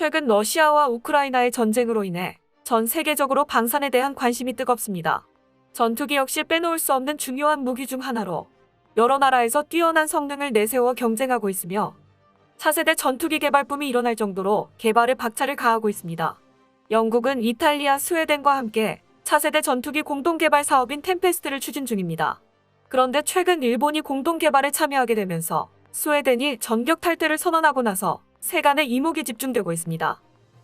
최근 러시아와 우크라이나의 전쟁으로 인해 전 세계적으로 방산에 대한 관심이 뜨겁습니다. 전투기 역시 빼놓을 수 없는 중요한 무기 중 하나로 여러 나라에서 뛰어난 성능을 내세워 경쟁하고 있으며 차세대 전투기 개발 붐이 일어날 정도로 개발에 박차를 가하고 있습니다. 영국은 이탈리아, 스웨덴과 함께 차세대 전투기 공동 개발 사업인 템페스트를 추진 중입니다. 그런데 최근 일본이 공동 개발에 참여하게 되면서 스웨덴이 전격 탈퇴를 선언하고 나서 세간의 이목이 집중되고 있습니다.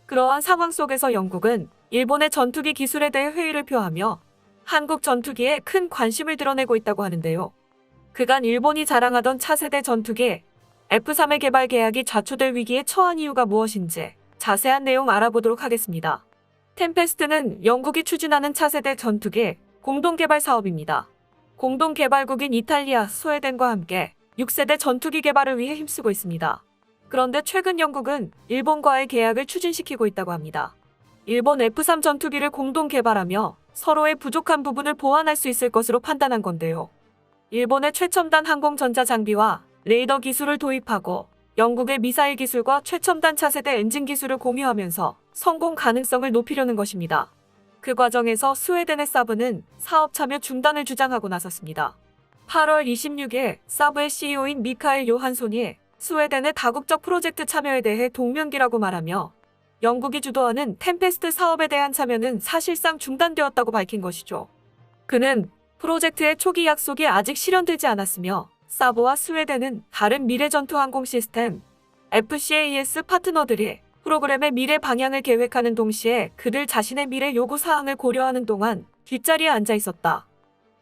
그러한 상황 속에서 영국은 일본의 전투기 기술에 대해 회의를 표하며 한국 전투기에 큰 관심을 드러내고 있다고 하는데요. 그간 일본이 자랑하던 차세대 전투기 F3의 개발 계약이 좌초될 위기에 처한 이유가 무엇인지 자세한 내용 알아보도록 하겠습니다. 템페스트는 영국이 추진하는 차세대 전투기 공동 개발 사업입니다. 공동 개발국인 이탈리아, 스웨덴과 함께 6세대 전투기 개발을 위해 힘쓰고 있습니다. 그런데 최근 영국은 일본과의 계약을 추진시키고 있다고 합니다. 일본 F3 전투기를 공동 개발하며 서로의 부족한 부분을 보완할 수 있을 것으로 판단한 건데요. 일본의 최첨단 항공전자 장비와 레이더 기술을 도입하고 영국의 미사일 기술과 최첨단 차세대 엔진 기술을 공유하면서 성공 가능성을 높이려는 것입니다. 그 과정에서 스웨덴의 사브는 사업 참여 중단을 주장하고 나섰습니다. 8월 26일 사브의 CEO인 미카엘 요한손이 스웨덴의 다국적 프로젝트 참여에 대해 동명기라고 말하며 영국이 주도하는 템페스트 사업에 대한 참여는 사실상 중단되었다고 밝힌 것이죠. 그는 프로젝트의 초기 약속이 아직 실현되지 않았으며 사브와 스웨덴은 다른 미래 전투 항공 시스템 FCAS 파트너들이 프로그램의 미래 방향을 계획하는 동시에 그들 자신의 미래 요구 사항을 고려하는 동안 뒷자리에 앉아 있었다.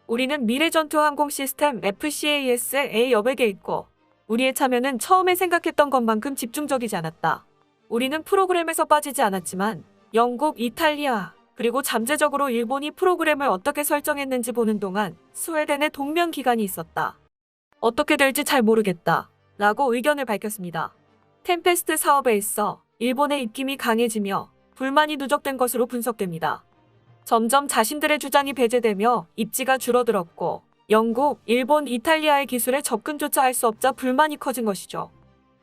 우리는 미래 전투 항공 시스템 FCAS의 여백에 있고 우리의 참여는 처음에 생각했던 것만큼 집중적이지 않았다. 우리는 프로그램에서 빠지지 않았지만 영국, 이탈리아, 그리고 잠재적으로 일본이 프로그램을 어떻게 설정했는지 보는 동안 스웨덴의 동명 기간이 있었다. 어떻게 될지 잘 모르겠다. 라고 의견을 밝혔습니다. 템페스트 사업에 있어 일본의 입김이 강해지며 불만이 누적된 것으로 분석됩니다. 점점 자신들의 주장이 배제되며 입지가 줄어들었고 영국, 일본, 이탈리아의 기술에 접근조차 할 수 없자 불만이 커진 것이죠.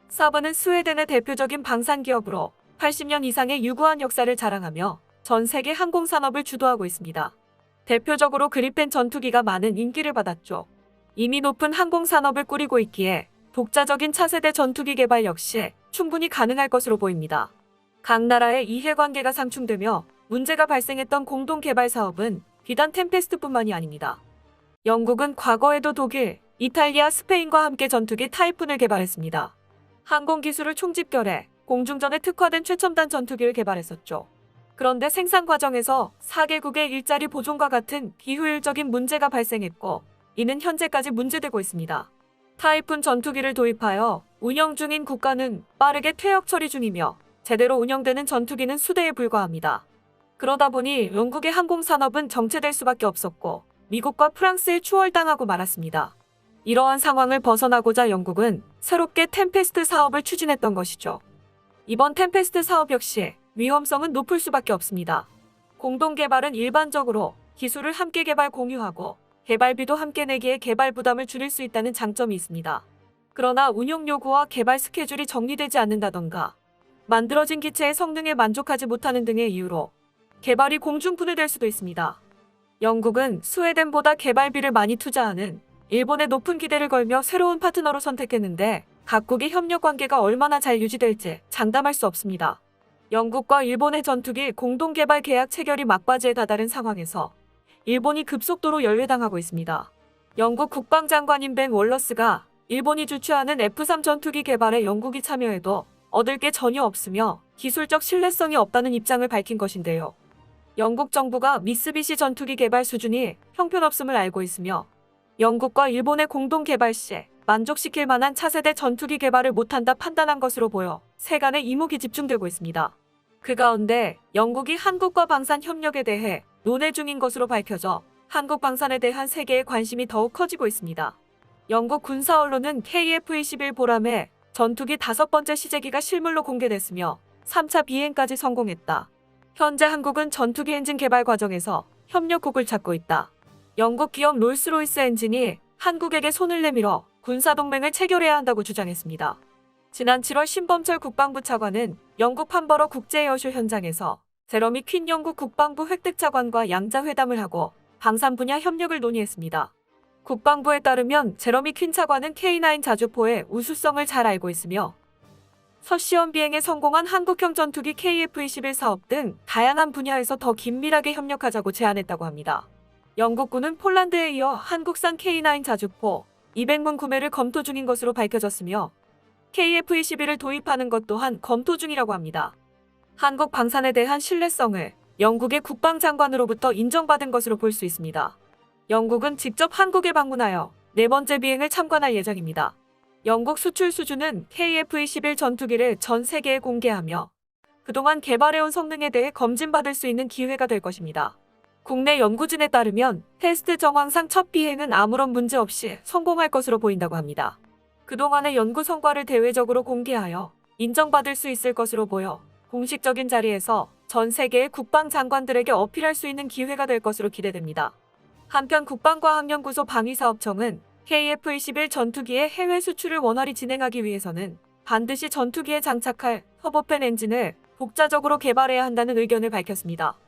사브는 스웨덴의 대표적인 방산 기업으로 80년 이상의 유구한 역사를 자랑하며 전 세계 항공산업을 주도하고 있습니다. 대표적으로 그리펜 전투기가 많은 인기를 받았죠. 이미 높은 항공산업을 꾸리고 있기에 독자적인 차세대 전투기 개발 역시 충분히 가능할 것으로 보입니다. 각 나라의 이해관계가 상충되며 문제가 발생했던 공동 개발 사업은 비단 템페스트뿐만이 아닙니다. 영국은 과거에도 독일, 이탈리아, 스페인과 함께 전투기 타이푼을 개발했습니다. 항공 기술을 총집결해 공중전에 특화된 최첨단 전투기를 개발했었죠. 그런데 생산 과정에서 4개국의 일자리 보존과 같은 비효율적인 문제가 발생했고 이는 현재까지 문제되고 있습니다. 타이푼 전투기를 도입하여 운영 중인 국가는 빠르게 퇴역 처리 중이며 제대로 운영되는 전투기는 수대에 불과합니다. 그러다 보니 영국의 항공산업은 정체될 수밖에 없었고 미국과 프랑스에 추월당하고 말았습니다. 이러한 상황을 벗어나고자 영국은 새롭게 템페스트 사업을 추진했던 것이죠. 이번 템페스트 사업 역시 위험성은 높을 수밖에 없습니다. 공동 개발은 일반적으로 기술을 함께 개발 공유하고 개발비도 함께 내기에 개발 부담을 줄일 수 있다는 장점이 있습니다. 그러나 운용 요구와 개발 스케줄이 정리되지 않는다던가 만들어진 기체의 성능에 만족하지 못하는 등의 이유로 개발이 공중분해될 수도 있습니다. 영국은 스웨덴보다 개발비를 많이 투자하는 일본에 높은 기대를 걸며 새로운 파트너로 선택했는데 각국의 협력 관계가 얼마나 잘 유지될지 장담할 수 없습니다. 영국과 일본의 전투기 공동 개발 계약 체결이 막바지에 다다른 상황에서 일본이 급속도로 연례당하고 있습니다. 영국 국방장관인 벤 월러스가 일본이 주최하는 F3 전투기 개발에 영국이 참여해도 얻을 게 전혀 없으며 기술적 신뢰성이 없다는 입장을 밝힌 것인데요. 영국 정부가 미쓰비시 전투기 개발 수준이 형편없음을 알고 있으며 영국과 일본의 공동 개발 시 만족시킬 만한 차세대 전투기 개발을 못한다 판단한 것으로 보여 세간의 이목이 집중되고 있습니다. 그 가운데 영국이 한국과 방산 협력에 대해 논의 중인 것으로 밝혀져 한국 방산에 대한 세계의 관심이 더욱 커지고 있습니다. 영국 군사 언론은 KF-21 보람의 전투기 5번째 시제기가 실물로 공개됐으며 3차 비행까지 성공했다. 현재 한국은 전투기 엔진 개발 과정에서 협력국을 찾고 있다. 영국 기업 롤스로이스 엔진이 한국에게 손을 내밀어 군사동맹을 체결해야 한다고 주장했습니다. 지난 7월 신범철 국방부 차관은 영국 판버러 국제에어쇼 현장에서 제러미 퀸 영국 국방부 획득 차관과 양자 회담을 하고 방산 분야 협력을 논의했습니다. 국방부에 따르면 제러미 퀸 차관은 K9 자주포의 우수성을 잘 알고 있으며 첫 시험 비행에 성공한 한국형 전투기 KF-21 사업 등 다양한 분야에서 더 긴밀하게 협력하자고 제안했다고 합니다. 영국군은 폴란드에 이어 한국산 K9 자주포 200문 구매를 검토 중인 것으로 밝혀졌으며 KF-21을 도입하는 것 또한 검토 중이라고 합니다. 한국 방산에 대한 신뢰성을 영국의 국방장관으로부터 인정받은 것으로 볼 수 있습니다. 영국은 직접 한국에 방문하여 네 번째 비행을 참관할 예정입니다. 영국 수출 수주는 KF-21 전투기를 전 세계에 공개하며 그동안 개발해온 성능에 대해 검증받을 수 있는 기회가 될 것입니다. 국내 연구진에 따르면 테스트 정황상 첫 비행은 아무런 문제 없이 성공할 것으로 보인다고 합니다. 그동안의 연구 성과를 대외적으로 공개하여 인정받을 수 있을 것으로 보여 공식적인 자리에서 전 세계의 국방장관들에게 어필할 수 있는 기회가 될 것으로 기대됩니다. 한편 국방과학연구소 방위사업청은 KF-21 전투기의 해외 수출을 원활히 진행하기 위해서는 반드시 전투기에 장착할 터보팬 엔진을 독자적으로 개발해야 한다는 의견을 밝혔습니다.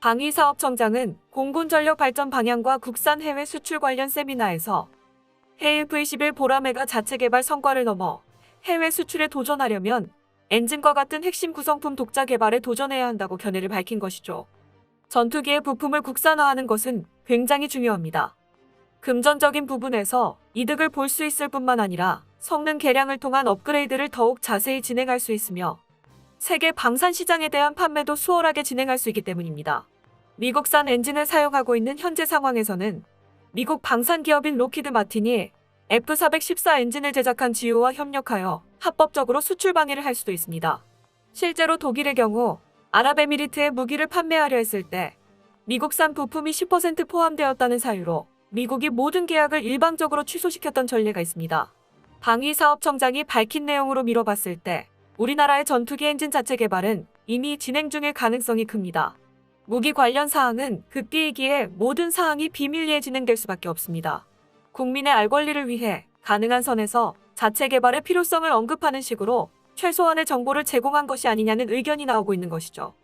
방위사업청장은 공군전력 발전 방향과 국산 해외 수출 관련 세미나에서 KF-21 보라매가 자체 개발 성과를 넘어 해외 수출에 도전하려면 엔진과 같은 핵심 구성품 독자 개발에 도전해야 한다고 견해를 밝힌 것이죠. 전투기의 부품을 국산화하는 것은 굉장히 중요합니다. 금전적인 부분에서 이득을 볼 수 있을 뿐만 아니라 성능 개량을 통한 업그레이드를 더욱 자세히 진행할 수 있으며 세계 방산 시장에 대한 판매도 수월하게 진행할 수 있기 때문입니다. 미국산 엔진을 사용하고 있는 현재 상황에서는 미국 방산 기업인 로키드 마틴이 F414 엔진을 제작한 GEO와 협력하여 합법적으로 수출 방해를 할 수도 있습니다. 실제로 독일의 경우 아랍에미리트에 무기를 판매하려 했을 때 미국산 부품이 10% 포함되었다는 사유로 미국이 모든 계약을 일방적으로 취소시켰던 전례가 있습니다. 방위사업청장이 밝힌 내용으로 미뤄봤을 때 우리나라의 전투기 엔진 자체 개발은 이미 진행 중일 가능성이 큽니다. 무기 관련 사항은 급기이기에 모든 사항이 비밀리에 진행될 수밖에 없습니다. 국민의 알 권리를 위해 가능한 선에서 자체 개발의 필요성을 언급하는 식으로 최소한의 정보를 제공한 것이 아니냐는 의견이 나오고 있는 것이죠.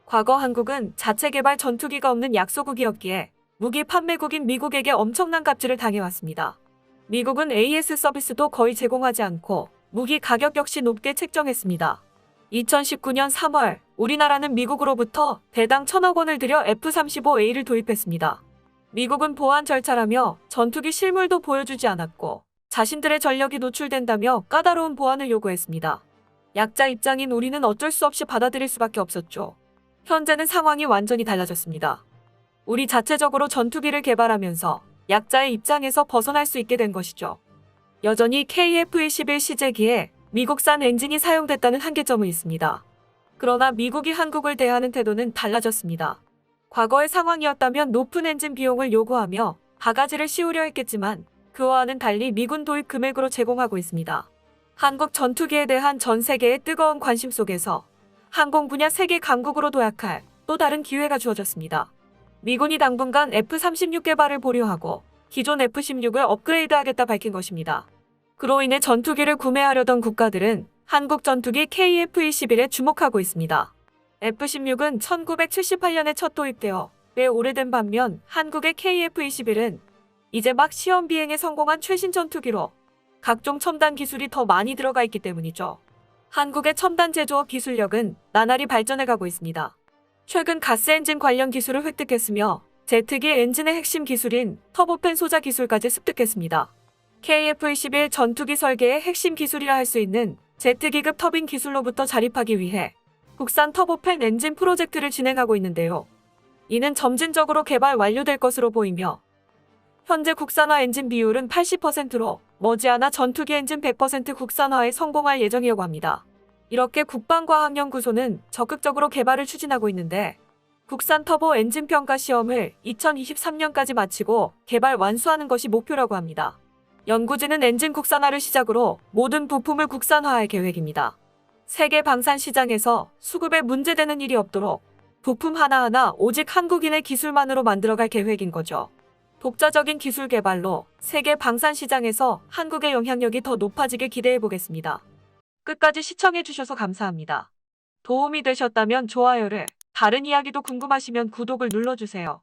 과거 한국은 자체 개발 전투기가 없는 약소국이었기에 무기 판매국인 미국에게 엄청난 갑질을 당해왔습니다. 미국은 AS 서비스도 거의 제공하지 않고 무기 가격 역시 높게 책정했습니다. 2019년 3월 우리나라는 미국으로부터 대당 1,000억 원을 들여 F-35A를 도입했습니다. 미국은 보안 절차라며 전투기 실물도 보여주지 않았고 자신들의 전력이 노출된다며 까다로운 보안을 요구했습니다. 약자 입장인 우리는 어쩔 수 없이 받아들일 수밖에 없었죠. 현재는 상황이 완전히 달라졌습니다. 우리 자체적으로 전투기를 개발하면서 약자의 입장에서 벗어날 수 있게 된 것이죠. 여전히 KF-21 시제기에 미국산 엔진이 사용됐다는 한계점은 있습니다. 그러나 미국이 한국을 대하는 태도는 달라졌습니다. 과거의 상황이었다면 높은 엔진 비용을 요구하며 바가지를 씌우려 했겠지만 그와는 달리 미군 도입 금액으로 제공하고 있습니다. 한국 전투기에 대한 전 세계의 뜨거운 관심 속에서 항공 분야 세계 강국으로 도약할 또 다른 기회가 주어졌습니다. 미군이 당분간 F-36 개발을 보류하고 기존 F-16을 업그레이드하겠다 밝힌 것입니다. 그로 인해 전투기를 구매하려던 국가들은 한국 전투기 KF-21에 주목하고 있습니다. F-16은 1978년에 첫 도입되어 꽤 오래된 반면 한국의 KF-21은 이제 막 시험 비행에 성공한 최신 전투기로 각종 첨단 기술이 더 많이 들어가 있기 때문이죠. 한국의 첨단 제조업 기술력은 나날이 발전해가고 있습니다. 최근 가스 엔진 관련 기술을 획득했으며 제트기 엔진의 핵심 기술인 터보팬 소자 기술까지 습득했습니다. KF-21 전투기 설계의 핵심 기술이라 할 수 있는 제트기급 터빈 기술로부터 자립하기 위해 국산 터보팬 엔진 프로젝트를 진행하고 있는데요. 이는 점진적으로 개발 완료될 것으로 보이며 현재 국산화 엔진 비율은 80%로 머지않아 전투기 엔진 100% 국산화에 성공할 예정이라고 합니다. 이렇게 국방과학연구소는 적극적으로 개발을 추진하고 있는데 국산 터보 엔진 평가 시험을 2023년까지 마치고 개발 완수하는 것이 목표라고 합니다. 연구진은 엔진 국산화를 시작으로 모든 부품을 국산화할 계획입니다. 세계 방산 시장에서 수급에 문제되는 일이 없도록 부품 하나하나 오직 한국인의 기술만으로 만들어갈 계획인 거죠. 독자적인 기술 개발로 세계 방산 시장에서 한국의 영향력이 더 높아지길 기대해 보겠습니다. 끝까지 시청해주셔서 감사합니다. 도움이 되셨다면 좋아요를, 다른 이야기도 궁금하시면 구독을 눌러주세요.